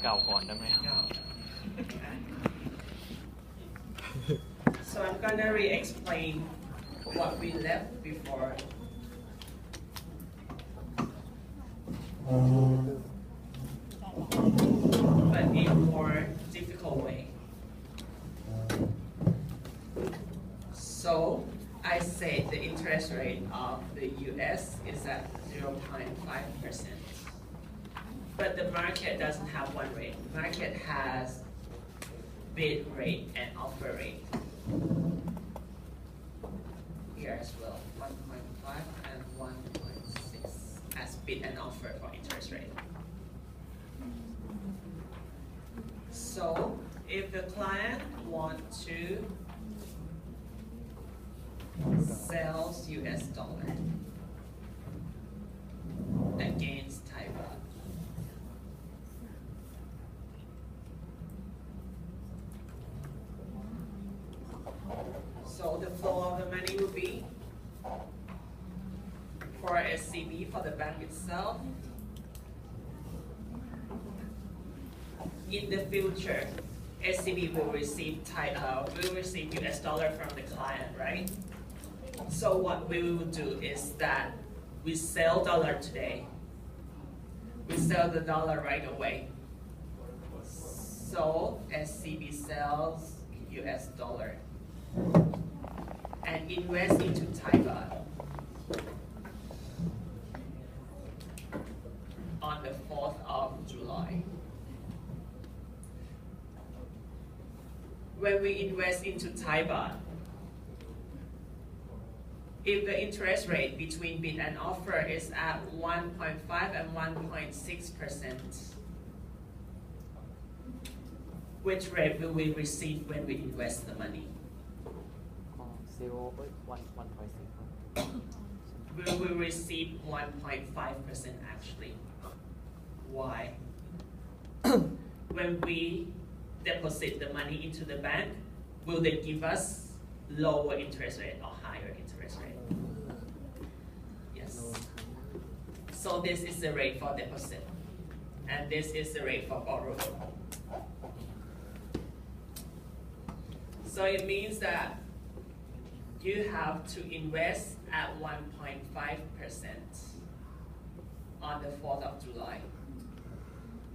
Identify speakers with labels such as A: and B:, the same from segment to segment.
A: เก่าก่อนได้ไหมครับ
B: No. Okay. So I'm gonna re-explain what we left before. But in a more difficult way. So I say the interest rate of the US is at 0.5%. But the market doesn't have one rate. The market has bid rate and offer rate. Here as well, 1.5 and 1.6 as bid and offer for interest rate. So if the client wants to sell US dollar against Thai baht, so the flow of the money will be for SCB, for the bank itself. In the future, SCB will receive US dollar from the client, right? So what we will do is that we sell dollar today. We sell the dollar right away. So SCB sells US dollar and invest into Thai baht on the 4th of July. When we invest into Thai baht, if the interest rate between bid and offer is at 1.5 and 1.6%, which rate will we receive when we invest the money?
A: 1.6
B: We will receive 1.5% actually. Why? When we deposit the money into the bank, will they give us lower interest rate or higher interest rate? Yes. So this is the rate for deposit, and this is the rate for borrowing. So it means that you have to invest at 1.5% on the 4th of July.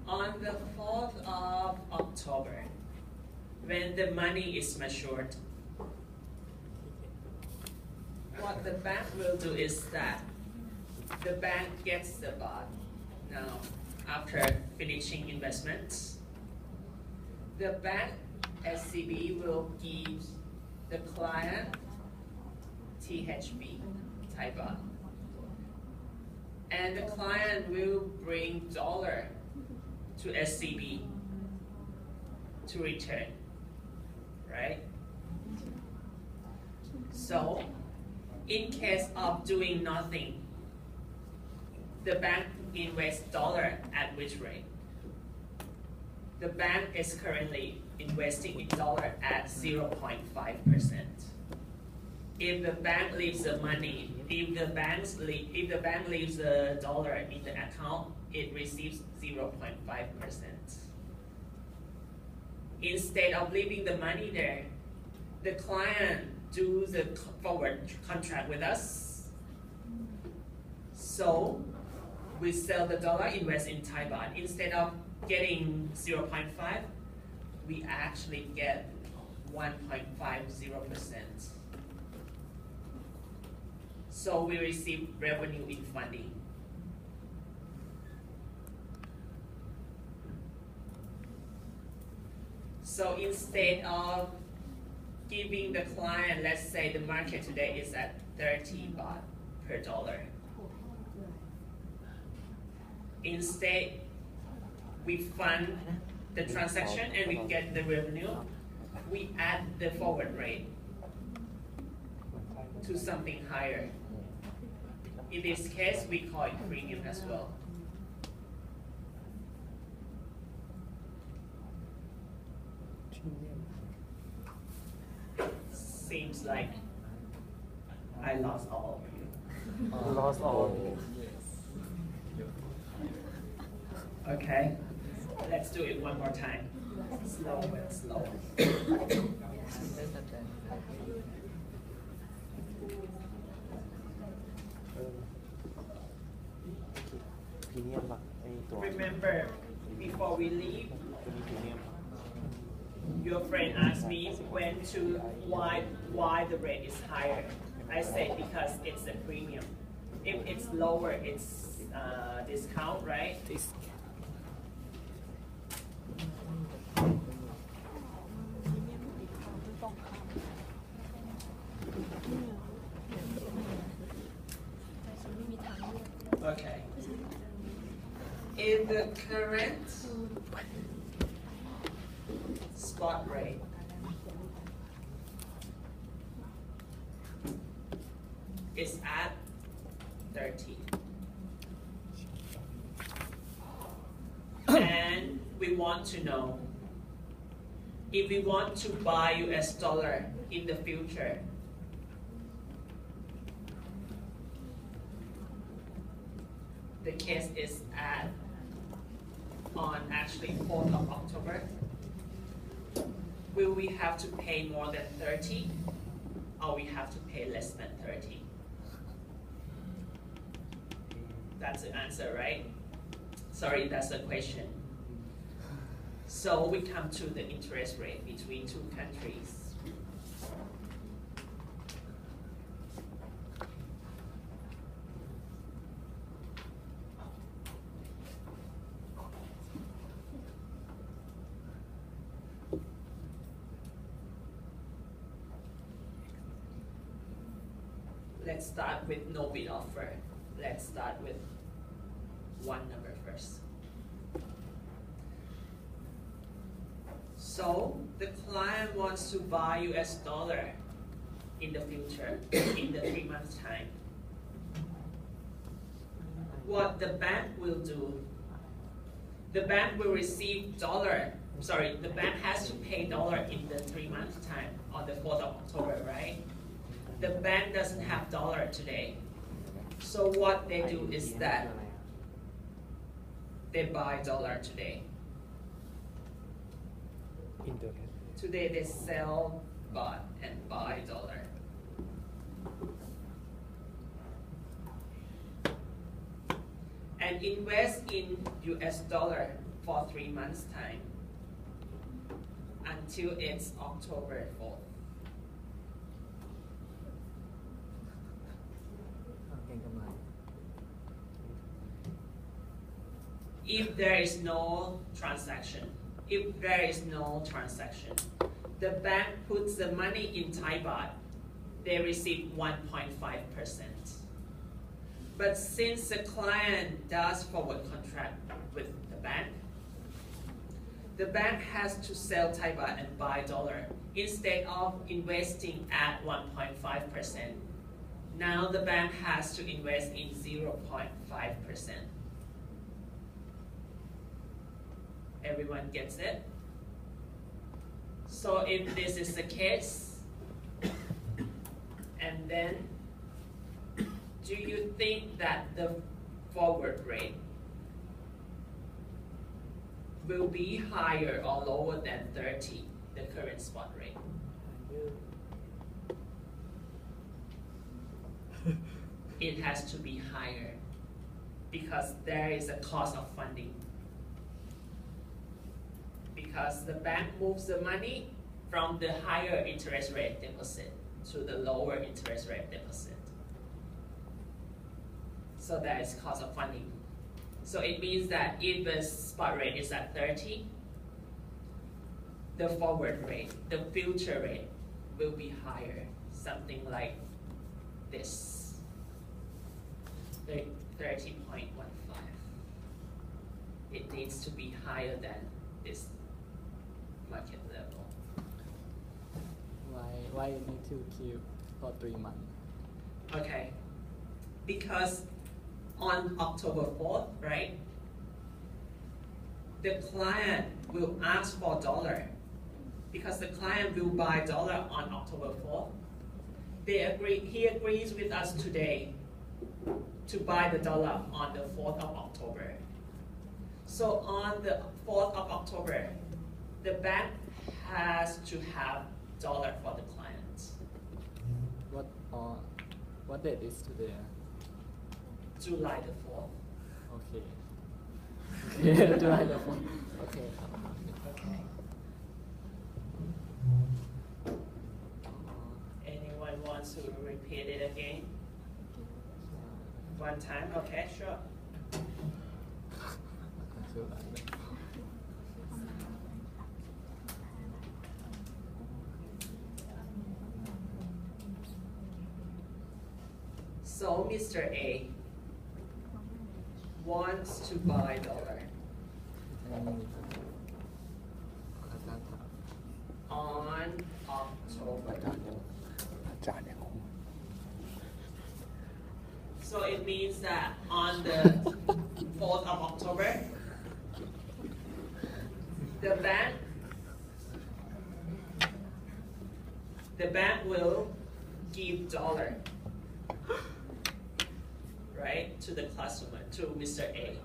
B: On the 4th of October, when the money is matured, what the bank will do is that the bank gets the baht now after finishing investments. The bank SCB will give the client THB, Thai baht, and the client will bring dollar to SCB to return, right? So, in case of doing nothing, the bank invests dollar at which rate? The bank is currently investing in dollar at 0.5%. If the bank leaves the money, if the bank leaves the dollar in the account, it receives 0.5%. Instead of leaving the money there, the client do the forward contract with us. So we sell the dollar, invest in Thai baht. Instead of getting 0.5, we actually get 1.50%. So we receive revenue in funding. So instead of giving the client, let's say the market today is at 30 baht per dollar. Instead, we fund the transaction and we get the revenue. We add the forward rate to something higher. In this case, we call it premium as well. Seems like I lost all of you.
A: lost all
B: Okay. Let's do it one more time. Slow and slow.
A: พรีเมียมป่ะไอตัว
B: Remember, before we leave,
A: ตัวนี้พรีเมียม
B: your friend asked me why the rate is higher. I said because it's a premium. If it's lower, it's discount, right? Okay. In the current spot rate is at 30. And we want to know if we want to buy US dollar in the future, the case is on actually 4th of October. Will we have to pay more than 30 or we have to pay less than 30? That's the answer, right? Sorry, that's the question. So we come to the interest rate between two countries. Let's start with no bid offer. Let's start with one number first. So the client wants to buy US dollar in the future, in the 3 months time. What the bank will do, the bank will receive dollar, the bank has to pay dollar in the 3 months time on the 4th of October, right? The bank doesn't have dollar today. So what they do is that they buy dollar today. Today they sell baht and buy dollar. And invest in US dollar for 3 months time until it's October 4th. If there is no transaction, the bank puts the money in Thai baht, they receive 1.5%. But since the client does forward contract with the bank has to sell Thai baht and buy dollar instead of investing at 1.5%. Now the bank has to invest in 0.5%. Everyone gets it? So if this is the case, and then do you think that the forward rate will be higher or lower than 30, the current spot rate? It has to be higher because there is a cost of funding. Because the bank moves the money from the higher interest rate deposit to the lower interest rate deposit. So that is cost of funding. So it means that if the spot rate is at 30, the forward rate, the future rate will be higher, something like this, 30.15. It needs to be higher than this market level.
C: Why you need to keep for 3 months?
B: Okay, because on October 4th, right, the client will ask for dollar because the client will buy dollar on October 4th. He agrees with us today to buy the dollar on the 4th of October. So on the 4th of October, the bank has to have dollar for the clients.
C: What date is today?
B: July the 4th.
C: Okay. Okay, July the 4th. Okay.
B: Okay. Anyone wants to repeat it again? One time? Okay, sure.
C: July the 4th.
B: So Mr. A wants to buy dollar on October. So it means that on the 4th of October, the bank will give dollar, right, to the customer, to Mr. A.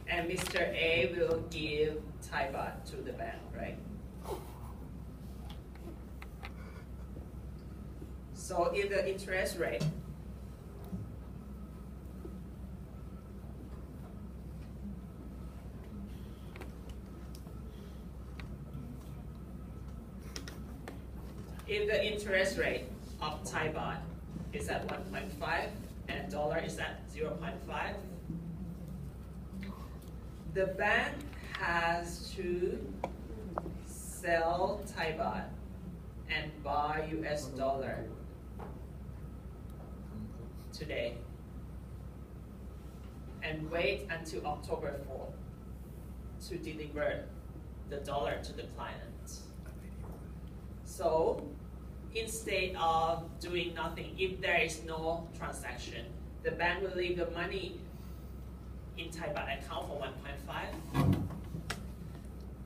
B: And Mr. A will give Thai baht to the bank, right? So if the interest rate of Thai baht is at 1.5 and dollar is at 0.5, the bank has to sell Thai baht and buy US dollar today and wait until October 4th to deliver the dollar to the client. So instead of doing nothing, if there is no transaction, the bank will leave the money in Thai baht account for 1.5.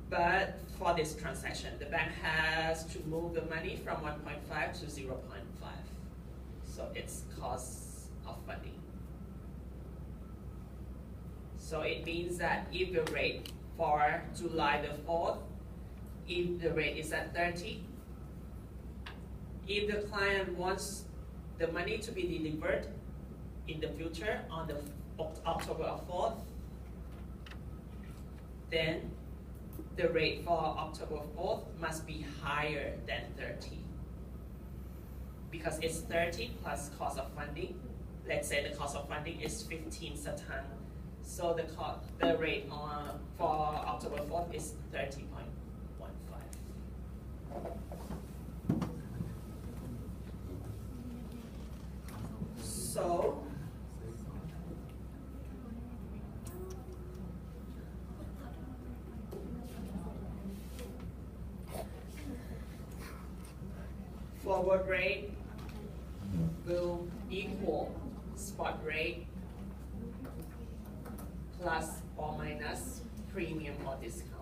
B: But for this transaction, the bank has to move the money from 1.5 to 0.5. So it's cost of funding. So it means that if the rate for July the 4th, if the rate is at 30, if the client wants the money to be delivered in the future on the October 4th, then the rate for October 4th must be higher than 30. Because it's 30 plus cost of funding. Let's say the cost of funding is 15 satang. So the rate for October 4th is 30.15. So forward rate will equal spot rate plus or minus premium or discount.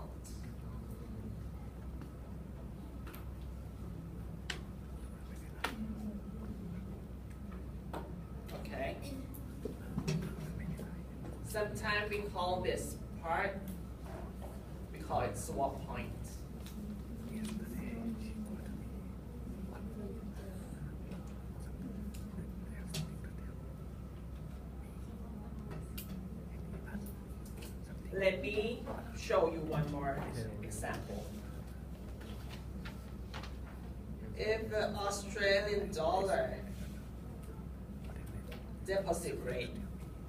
B: Okay. Sometimes we call this part, we call it swap point. Let me show you one more example. If the Australian dollar deposit rate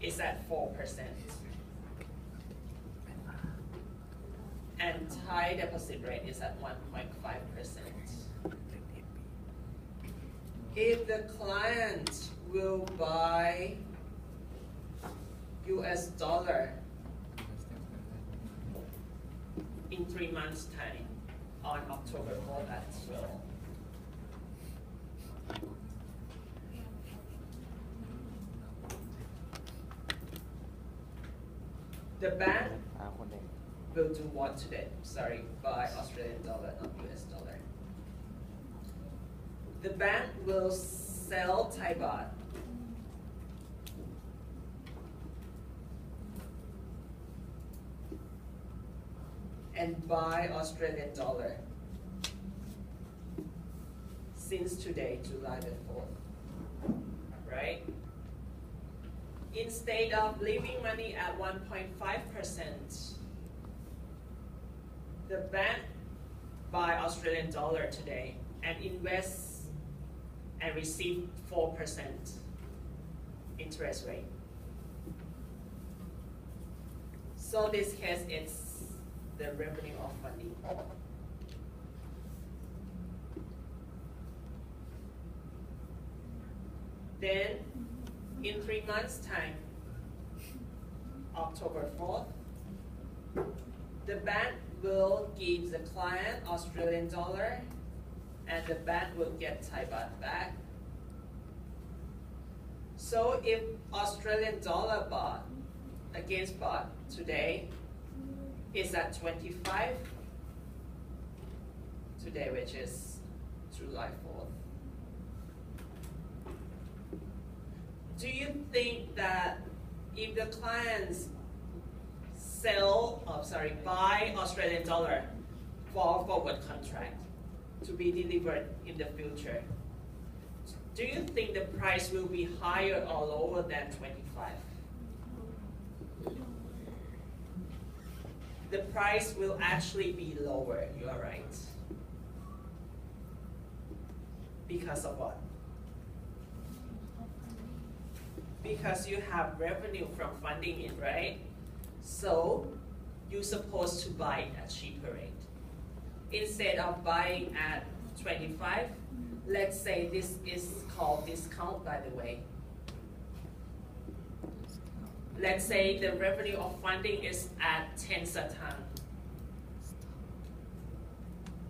B: is at 4% and Thai deposit rate is at 1.5%, if the client will buy US dollar in 3 months' time on October 4th as well, the bank will do what today? Sorry, buy Australian dollar, not US dollar. The bank will sell Thai baht and buy Australian dollar since today, July the 4th, right? Instead of leaving money at 1.5%, the bank buy Australian dollar today and invest and receive 4% interest rate. So this case, it's the revenue of funding. Then, in 3 months' time, October 4th, the bank will give the client Australian dollar and the bank will get Thai baht back. So if Australian dollar baht against baht today is at 25 today, which is July 4th. Do you think that if the clients buy Australian dollar for forward contract to be delivered in the future, do you think the price will be higher or lower than 25? The price will actually be lower, you are right. Because of what? Because you have revenue from funding it, right? So you're supposed to buy it at cheaper rate. Instead of buying at 25, let's say this is called discount, by the way. Let's say the revenue of funding is at 10 satang.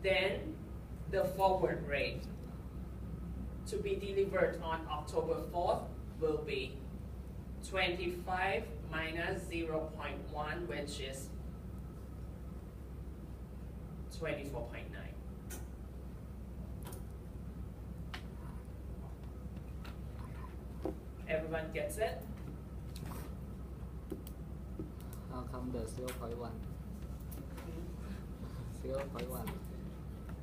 B: Then the forward rate to be delivered on October 4th will be 25 minus 0.1, which is 24.9. Everyone gets it?
C: How come the 0.1? 0.1.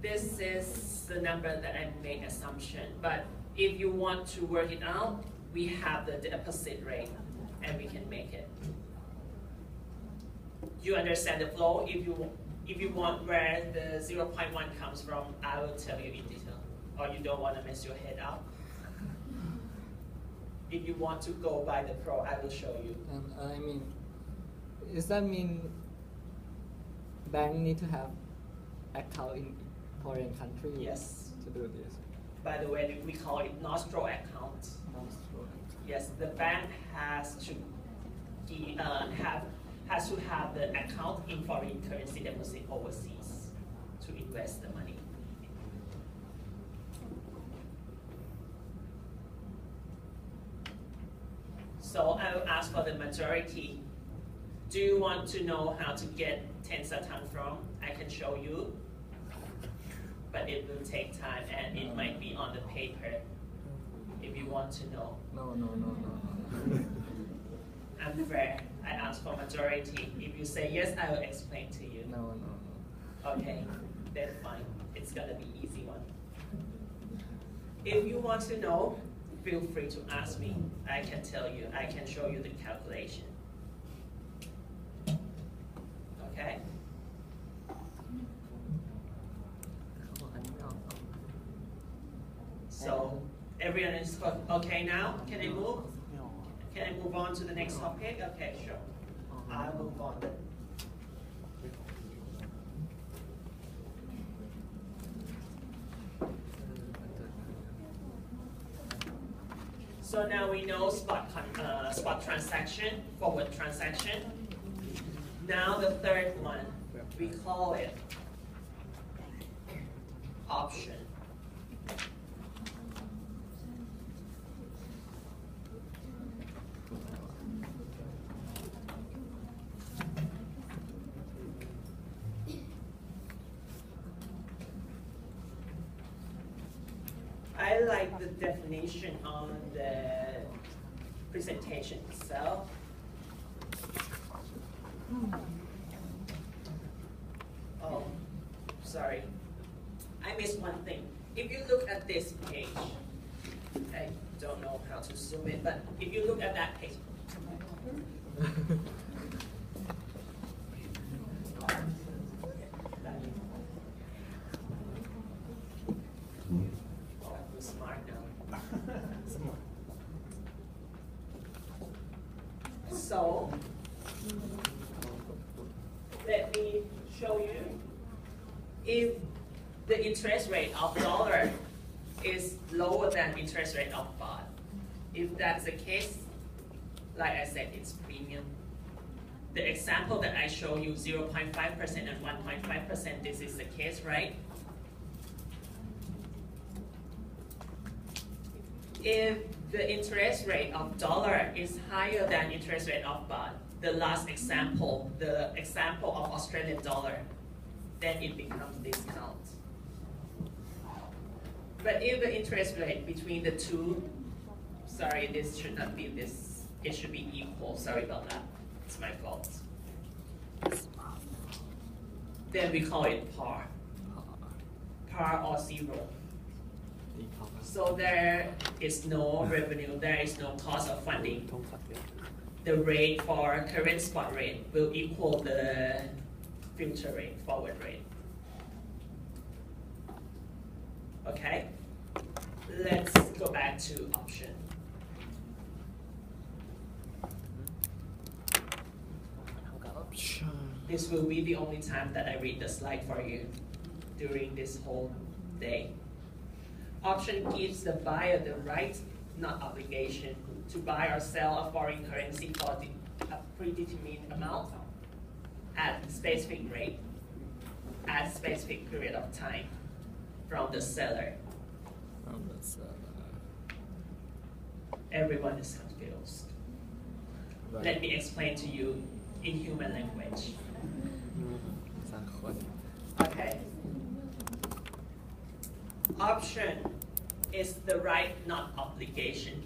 B: This is the number that I made assumption, but if you want to work it out, we have the deposit rate and we can make it. You understand the flow? If you want where the 0.1 comes from, I will tell you in detail. Or you don't want to mess your head up. If you want to go by the pro, I will show you.
C: I mean, does that mean bank need to have account in foreign country?
B: Yes.
C: To do this.
B: By the way, we call it nostril account. Yes, the bank has to have the account in foreign currency deposit overseas to invest the money. So I will ask for the majority. Do you want to know how to get 10 satang from? I can show you, but it will take time and it might be on the paper if you want to know.
C: No.
B: I'm fair. I ask for majority. If you say yes, I will explain to you.
C: No.
B: Okay, then fine. It's gonna be easy one. If you want to know, feel free to ask me. I can tell you. I can show you the calculation. Okay? So everyone is okay now? Can I move? Can I move on to the next topic? Okay, sure. I'll move on. So now we know spot transaction, forward transaction. Now the third one, we call it option. I like the definition on the presentation itself. sorry. I missed one thing. If you look at this page, I don't know how to zoom in, but if you look at that page, I'm smart now. So, let me show you. If the interest rate of dollar is lower than interest rate of baht, if that's the case, like I said, it's premium. The example that I show you, 0.5% and 1.5%, this is the case, right? If the interest rate of dollar is higher than interest rate of baht, the last example, the example of Australian dollar, then it becomes discount. But if the interest rate between the two, sorry, this should not be this, it should be equal, sorry about that, it's my fault. Then we call it par, par or zero. So there is no revenue, there is no cost of funding. The rate for current spot rate will equal the future rate, forward rate. Okay, let's go back to option. This will be the only time that I read the slide for you during this whole day. Option gives the buyer the right, not obligation, to buy or sell a foreign currency for a predetermined amount at specific rate, at specific period of time from the seller. Everyone is confused.
C: Right.
B: Let me explain to you in human language. Okay. Option is the right, not obligation.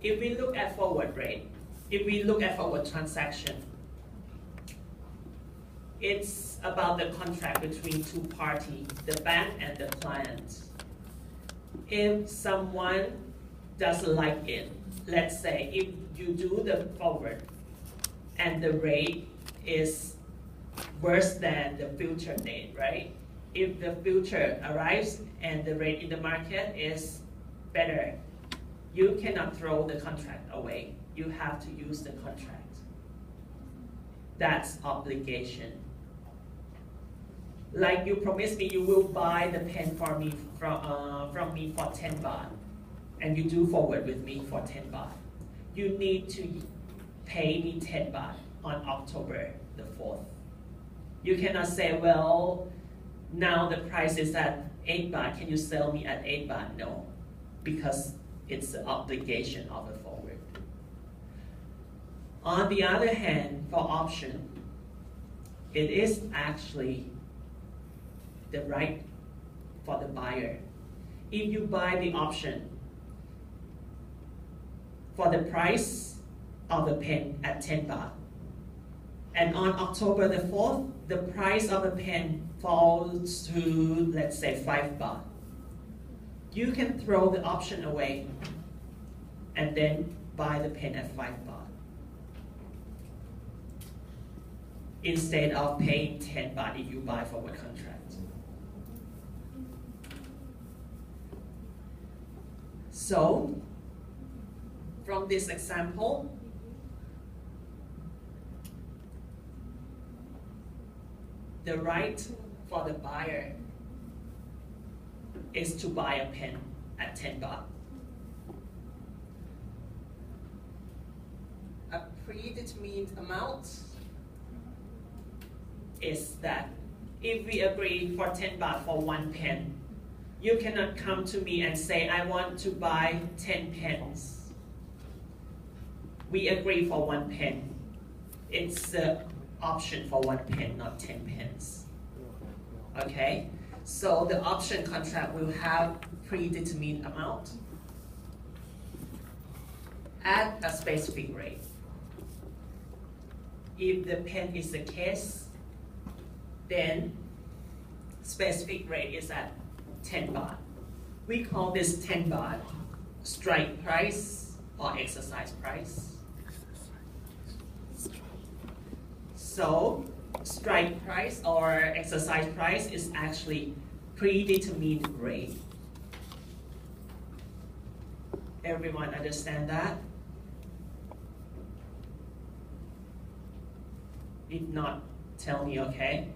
B: If we look at forward rate, if we look at forward transaction, it's about the contract between two parties, the bank and the client. If someone doesn't like it, let's say if you do the forward and the rate is worse than the future date, right? If the future arrives and the rate in the market is better, you cannot throw the contract away. You have to use the contract. That's obligation. Like you promised me you will buy the pen for me from me for 10 baht, and you do forward with me for 10 baht. You need to pay me 10 baht on October the 4th. You cannot say, well, now the price is at 8 baht, can you sell me at 8 baht? No, because it's the obligation of the forward. On the other hand, for option, it is actually the right for the buyer. If you buy the option for the price of the pen at 10 baht, and on October the 4th, the price of the pen falls to, let's say, 5 baht, you can throw the option away and then buy the pen at 5 baht, instead of paying 10 baht if you buy forward contract. So, from this example, the right for the buyer is to buy a pen at 10 baht. A predetermined amount is that if we agree for 10 baht for one pen, you cannot come to me and say, I want to buy 10 pens. We agree for one pen. It's an option for one pen, not 10 pens. Okay? So the option contract will have predetermined amount at a specific rate. If the pen is the case, then specific rate is at 10 baht. We call this 10 baht strike price or exercise price. So strike price or exercise price is actually predetermined rate. Everyone understand that? If not, tell me, okay?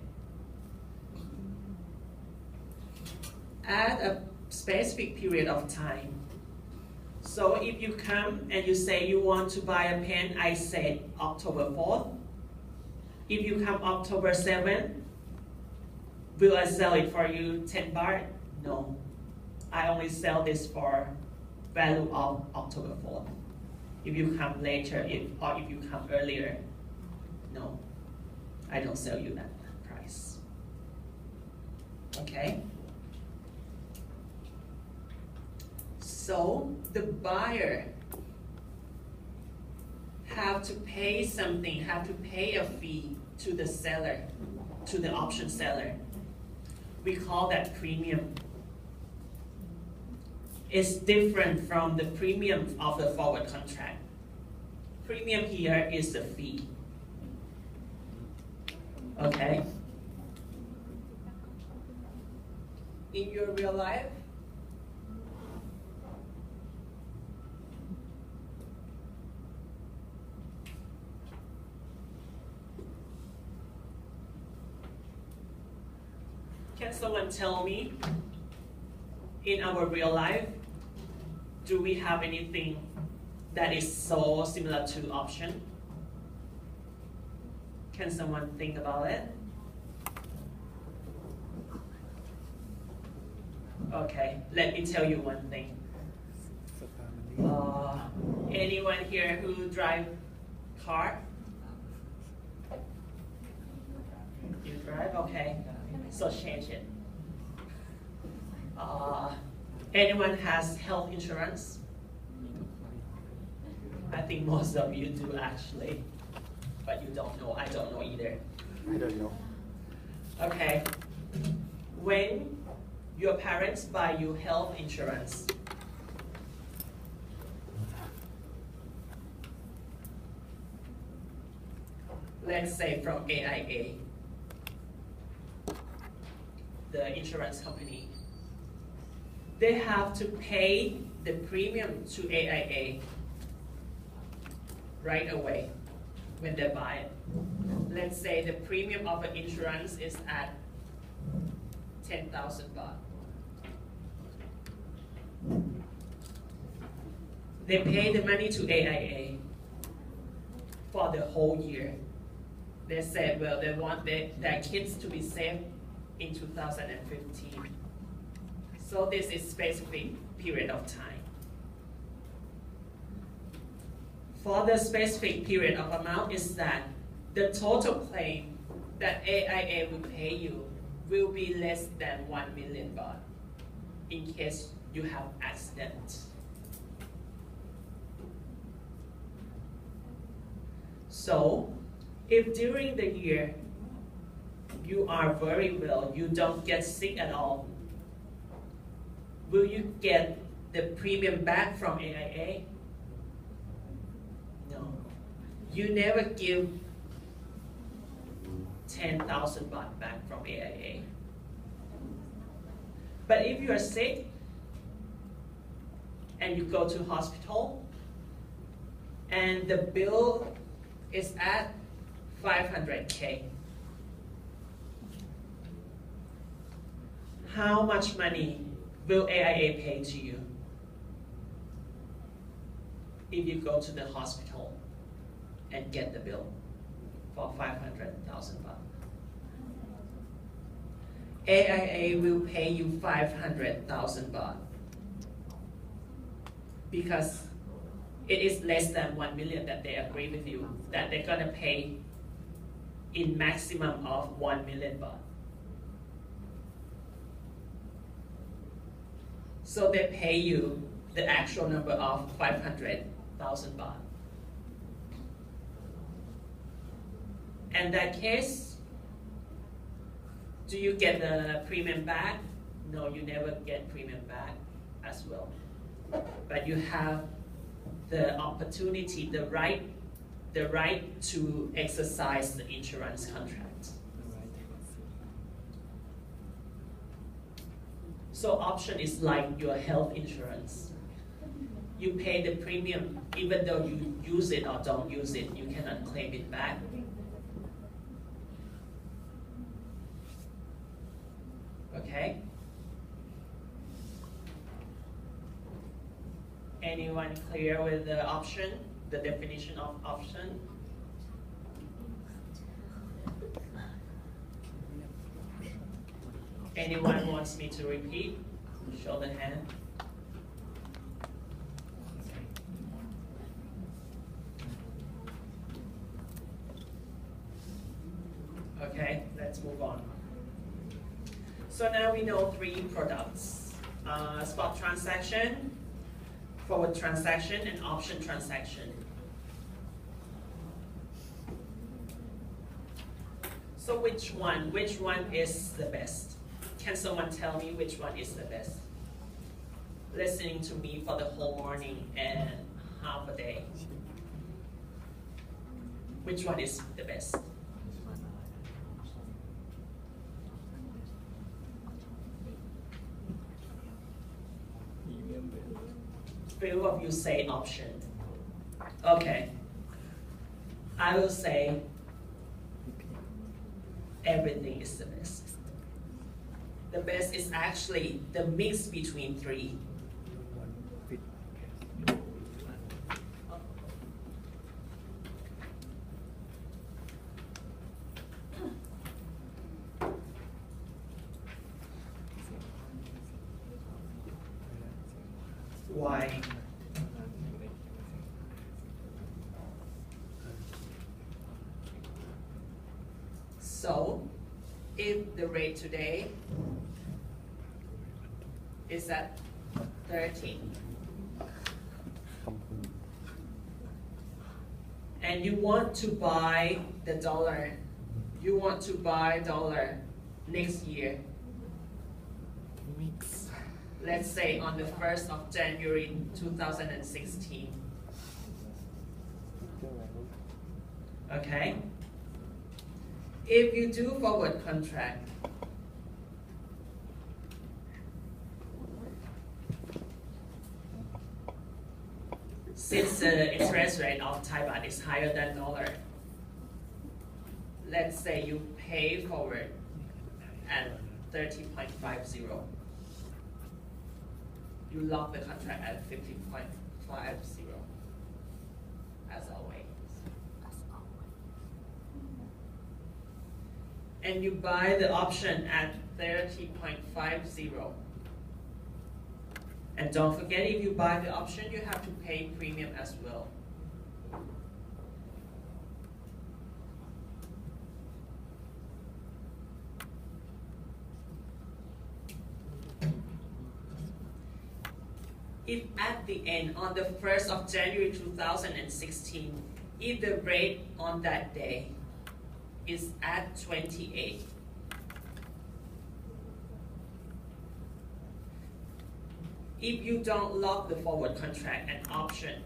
B: At a specific period of time. So if you come and you say you want to buy a pen, I said October 4th. If you come October 7th, will I sell it for you 10 baht? No. I only sell this for value of October 4th. If you come later, or if you come earlier, no. I don't sell you that price. Okay? So the buyer have to pay something, have to pay a fee to the seller, to the option seller. We call that premium. It's different from the premium of the forward contract. Premium here is the fee. Okay? In your real life, can someone tell me, in our real life, do we have anything that is so similar to option? Can someone think about it? Okay, let me tell you one thing. Anyone here who drive car? You drive? Okay, so change it. Anyone has health insurance? I think most of you do actually, but you don't know. I don't know either.
A: I don't know.
B: Okay. When your parents buy you health insurance, let's say from AIA, the insurance company, they have to pay the premium to AIA right away when they buy it. Let's say the premium of the insurance is at 10,000 baht. They pay the money to AIA for the whole year. They said, well, they want their kids to be safe in 2015. So this is specific period of time. For the specific period of amount is that the total claim that AIA will pay you will be less than 1 million baht in case you have accident. So, if during the year you are very well, you don't get sick at all, will you get the premium back from AIA? No. You never give 10,000 baht back from AIA. But if you are sick and you go to hospital and the bill is at 500K, how much money will AIA pay to you if you go to the hospital and get the bill for 500,000 baht? AIA will pay you 500,000 baht because it is less than 1 million that they agree with you that they're gonna pay in maximum of 1 million baht. So they pay you the actual number of 500,000 baht. In that case, Do you get the premium back? No, you never get premium back as well. But you have the opportunity, the right to exercise the insurance contract. So option is like your health insurance. You pay the premium even though you use it or don't use it, you cannot claim it back. Okay? Anyone clear with the option, the definition of option? Anyone wants me to repeat? Show the hand. Okay, let's move on. So now we know 3 products. Spot transaction, forward transaction, and option transaction. So which one is the best? Can someone tell me which one is the best? Listening to me for the whole morning and half a day. Which one is the best? Few of you say option. Okay. I will say everything is the best. The best is actually the mix between 3. Why? So, if the rate today is at 30, and you want to buy the dollar, next year, let's say on the 1st of January 2016. Okay? If you do forward contract, since the interest rate of Thai baht is higher than dollar, let's say you pay forward at 30.50. You lock the contract at 50.50, as always. And you buy the option at 30.50. And don't forget, if you buy the option, you have to pay premium as well. If at the end, on the 1st of January 2016, if the rate on that day is at 28, if you don't lock the forward contract and option,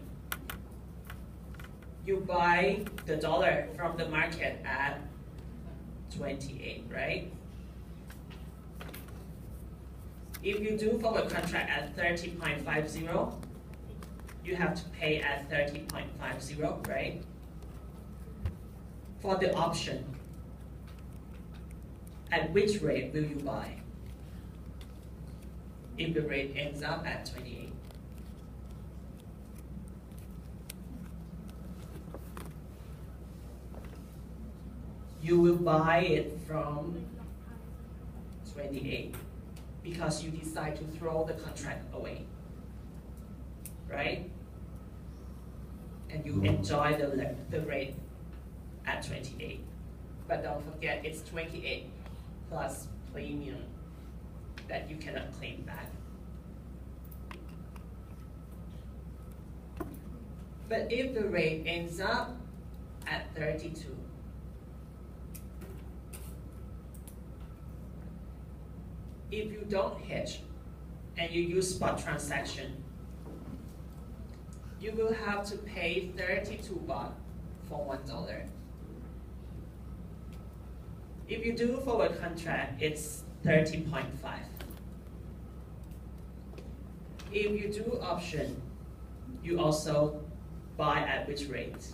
B: you buy the dollar from the market at 28, right? If you do forward contract at 30.50, you have to pay at 30.50, right? For the option, at which rate will you buy? If the rate ends up at 28. You will buy it from 28 because you decide to throw the contract away, right? And you enjoy the rate at 28. But don't forget, it's 28 plus premium that you cannot claim back. But if the rate ends up at 32, if you don't hedge and you use spot transaction, you will have to pay 32 baht for $1. If you do forward contract, it's 30.5. If you do option, you also buy at which rate?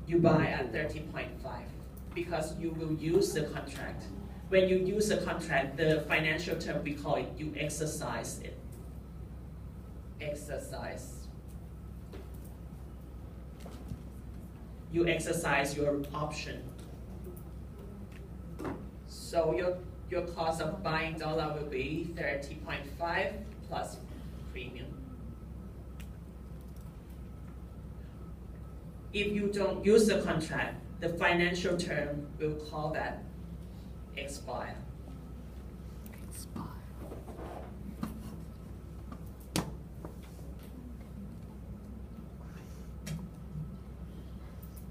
B: You buy at 30.5 because you will use the contract. When you use the contract, the financial term we call it, you exercise it. Exercise. You exercise your option. So your cost of buying dollar will be 30.5 plus premium. If you don't use the contract, the financial term will call that expire.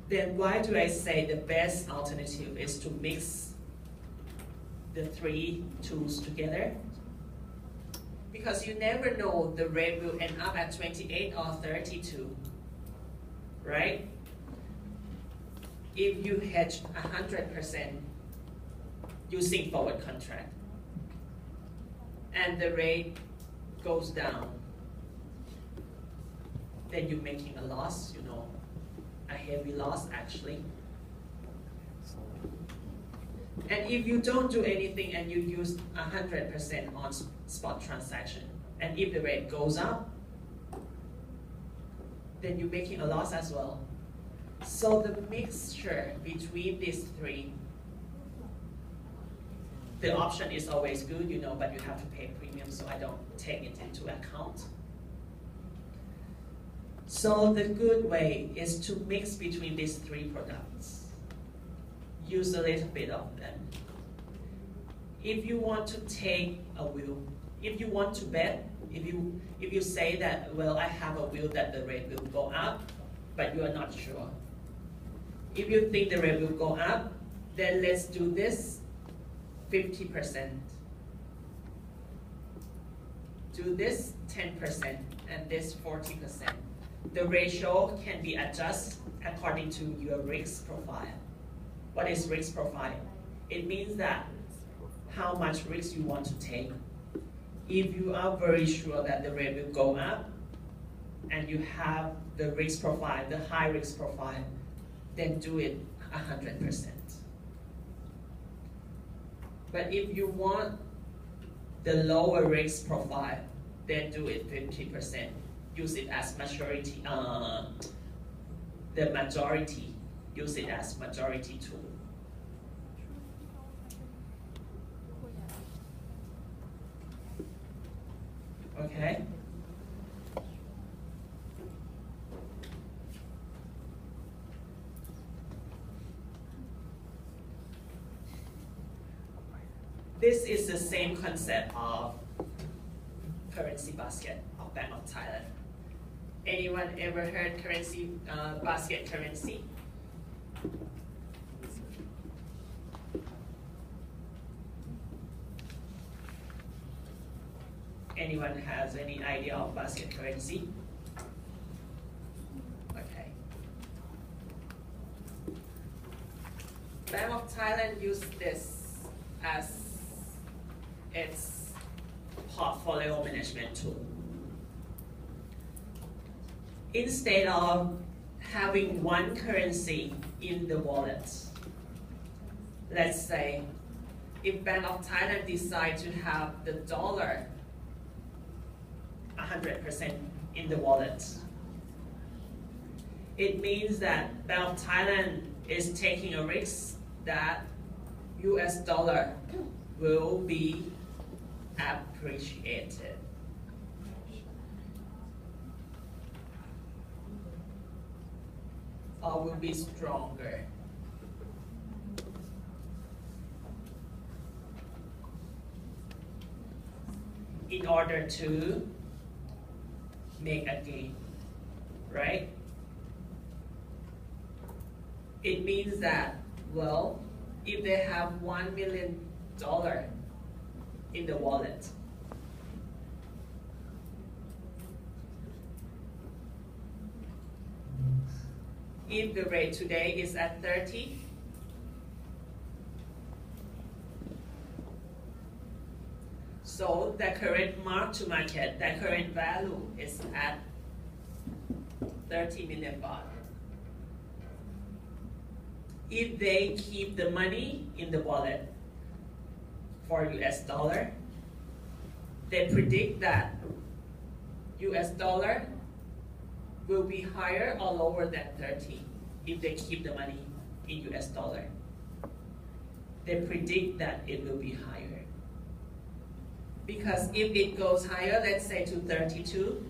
B: Then why do I say the best alternative is to mix the three tools together? Because you never know the rate will end up at 28 or 32, right? If you hedge 100% using forward contract and the rate goes down, then you're making a loss, you know, a heavy loss actually. And if you don't do anything and you use 100% on spot transaction, and if the rate goes up, then you're making a loss as well. So the mixture between these three, the option is always good, you know, but you have to pay premium, so I don't take it into account. So the good way is to mix between these three products. Use a little bit of them. If you want to take a view, if you want to bet, if you say that, well, I have a view that the rate will go up, but you are not sure. If you think the rate will go up, then let's do this 50%. Do this 10% and this 40%. The ratio can be adjusted according to your risk profile. What is risk profile? It means that how much risk you want to take. If you are very sure that the rate will go up and you have the risk profile, the high risk profile, then do it 100%. But if you want the lower risk profile, then do it 50%. Use it as majority, the majority, use it as majority tool. Okay? This is the same concept of currency basket of Bank of Thailand. Anyone ever heard currency basket currency? Anyone has any idea of basket currency? Okay. Bank of Thailand used this as its portfolio management tool. Instead of having one currency in the wallet, let's say if Bank of Thailand decide to have the dollar 100% in the wallet, it means that Bank of Thailand is taking a risk that US dollar will be appreciated. Or will be stronger. In order to make a gain, right? It means that, well, if they have $1 million dollar in the wallet. If the rate today is at 30, so the current mark to market, the current value is at 30 million baht. If they keep the money in the wallet for US dollar, they predict that US dollar will be higher or lower than 30 if they keep the money in US dollar. They predict that it will be higher. Because if it goes higher, let's say to 32,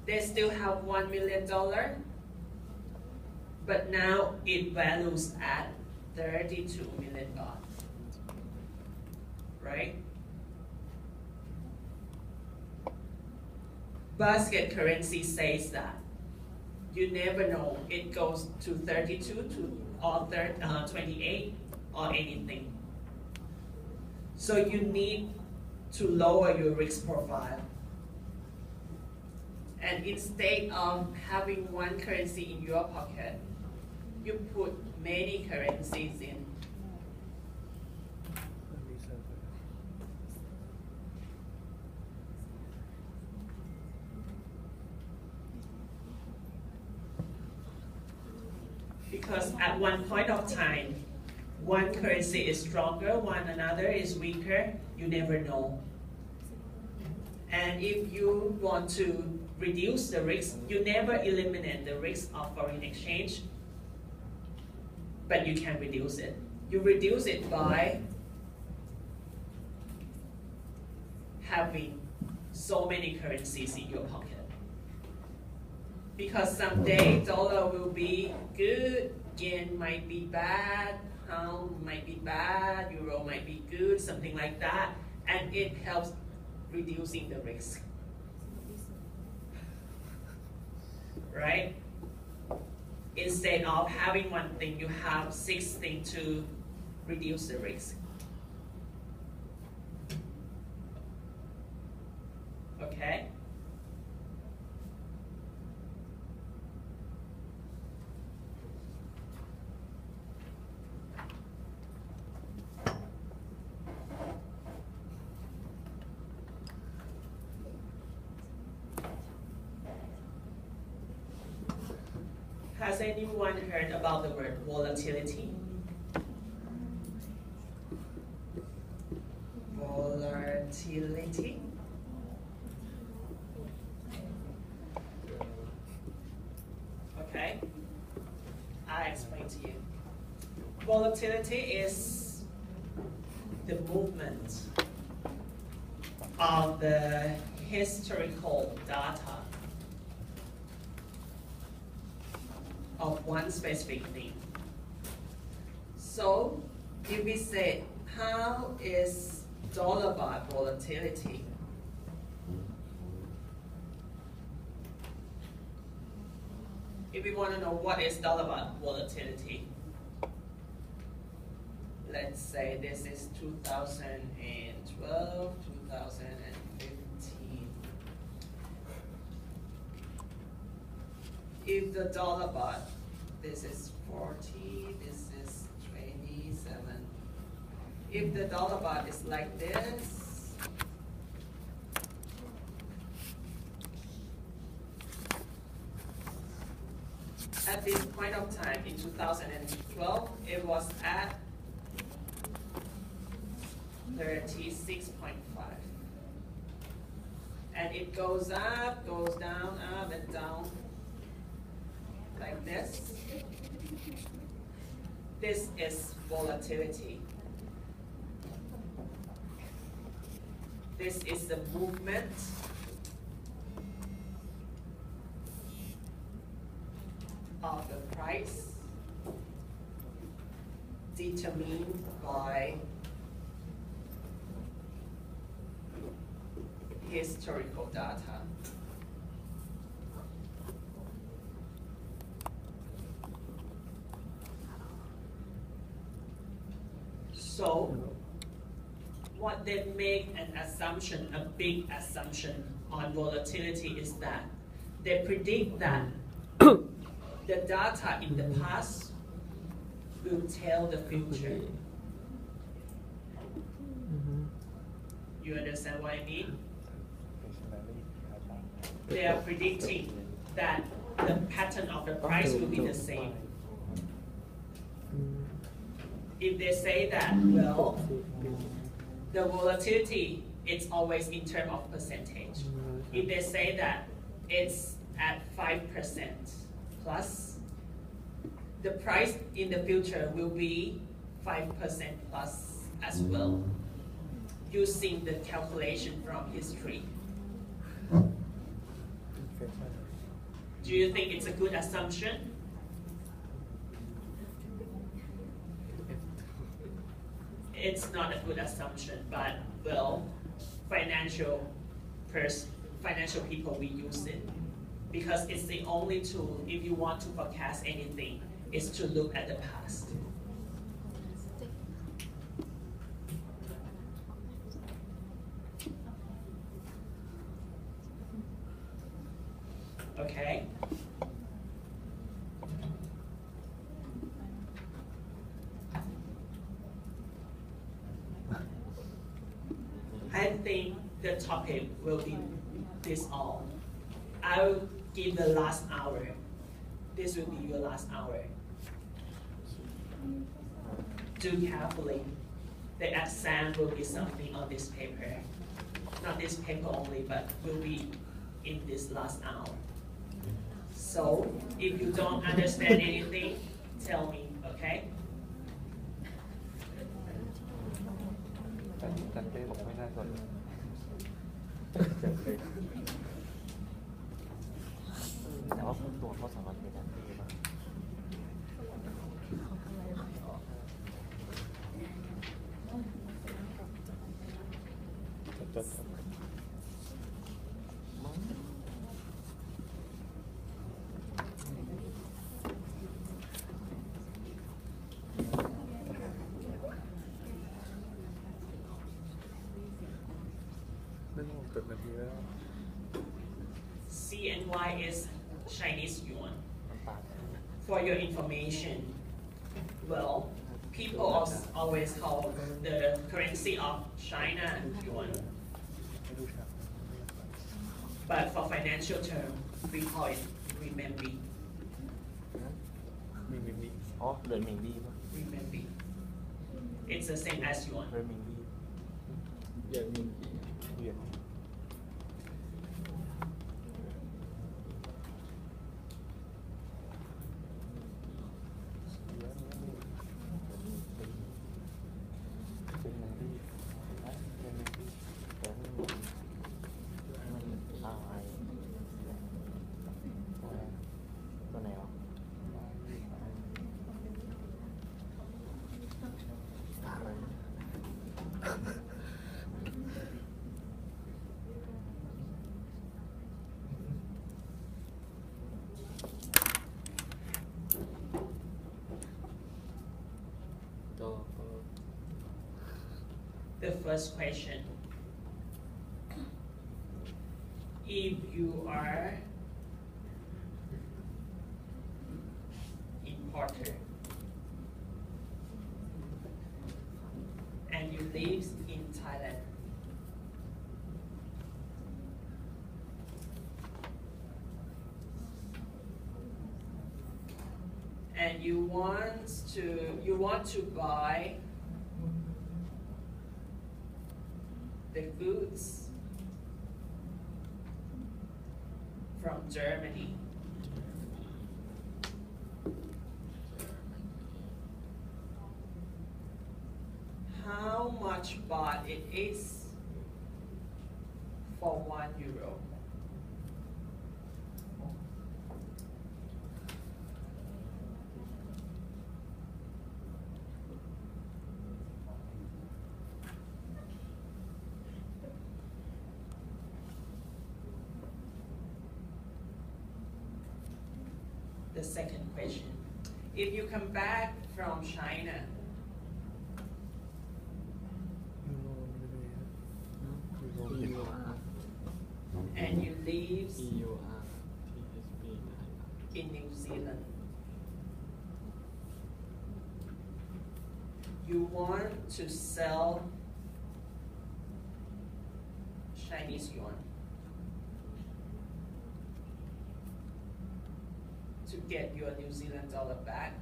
B: they still have $1 million, but now it values at 32 million baht, right? Basket currency says that you never know, it goes to 32 to or 28 or anything. So you need to lower your risk profile. And instead of having one currency in your pocket, you put many currencies in. Because at one point of time, one currency is stronger, one another is weaker, you never know. And if you want to reduce the risk, you never eliminate the risk of foreign exchange, but you can reduce it. You reduce it by having so many currencies in your pocket. Because someday dollar will be good, yen might be bad, pound might be bad, euro might be good, something like that, and it helps reducing the risk. Right? Instead of having one thing, you have 6 things to reduce the risk. Okay? Has anyone heard about the word volatility? Volatility? Okay, I'll explain to you. Volatility is the movement of the historical data of one specific thing. So if we say, how is dollar baht volatility? If we want to know what is dollar baht volatility, let's say this is 2012, 2015. If the dollar baht, this is 40, this is 27. If the dollar baht is like this, at this point of time in 2012, it was at 36.5. And it goes up, goes down, up and down, like this. This is volatility. This is the movement of the price determined by historical data. So what they make an assumption, a big assumption on volatility is that they predict that the data in the past will tell the future. You understand what I mean? They are predicting that the pattern of the price will be the same. If they say that, well, the volatility is always in terms of percentage. If they say that it's at 5% plus, the price in the future will be 5% plus as well, using the calculation from history. Do you think it's a good assumption? It's not a good assumption, but well, financial people will use it because it's the only tool if you want to forecast anything is to look at the past. Okay. I think the topic will be this all. I will give the last hour. This will be your last hour. Do carefully. The exam will be something on this paper. Not this paper only, but will be in this last hour. So, if you don't understand anything, tell me, okay?
A: จันเป้บอกไม่น่าสนแต่ว่าตัวเขาสามารถเป็นจันเป้ป่ะจด
B: CNY is Chinese yuan. For your information, well, people always call the currency of China yuan. But for financial term, we call it renminbi.
A: มีมินบีอ๋อเหรียญมินบีป่ะ
B: Renminbi. It's the same as yuan.
A: เหรียญมินบีเหรียญมินบีเหรียญThe first question. If you are importer and you live in Thailand, and you want to buy the goods from Germany. How much baht it is for €1? The second question. If you come back from China
B: lives
C: EUR THB
B: in New Zealand. You want to sell Chinese yuan to get your New Zealand dollar back.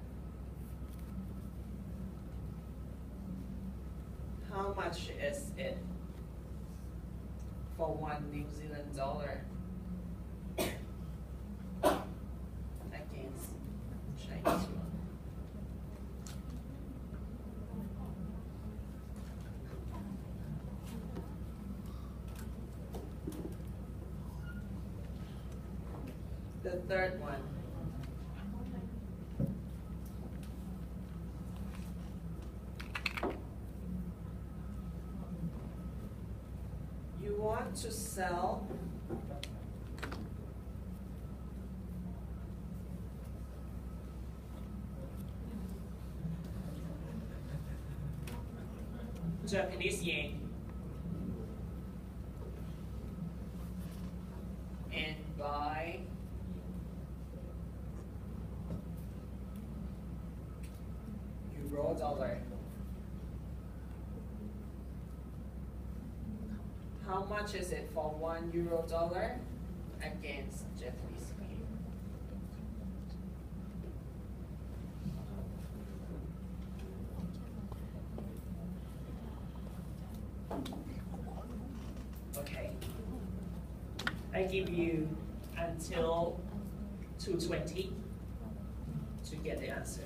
B: How much is it for 1 New Zealand dollar against Chinese yuan? The third one. You want to sell Japanese yen and buy Euro dollar. How much is it for 1 Euro dollar against Japanese yen? Okay. I give you until 2:20 to get the answer.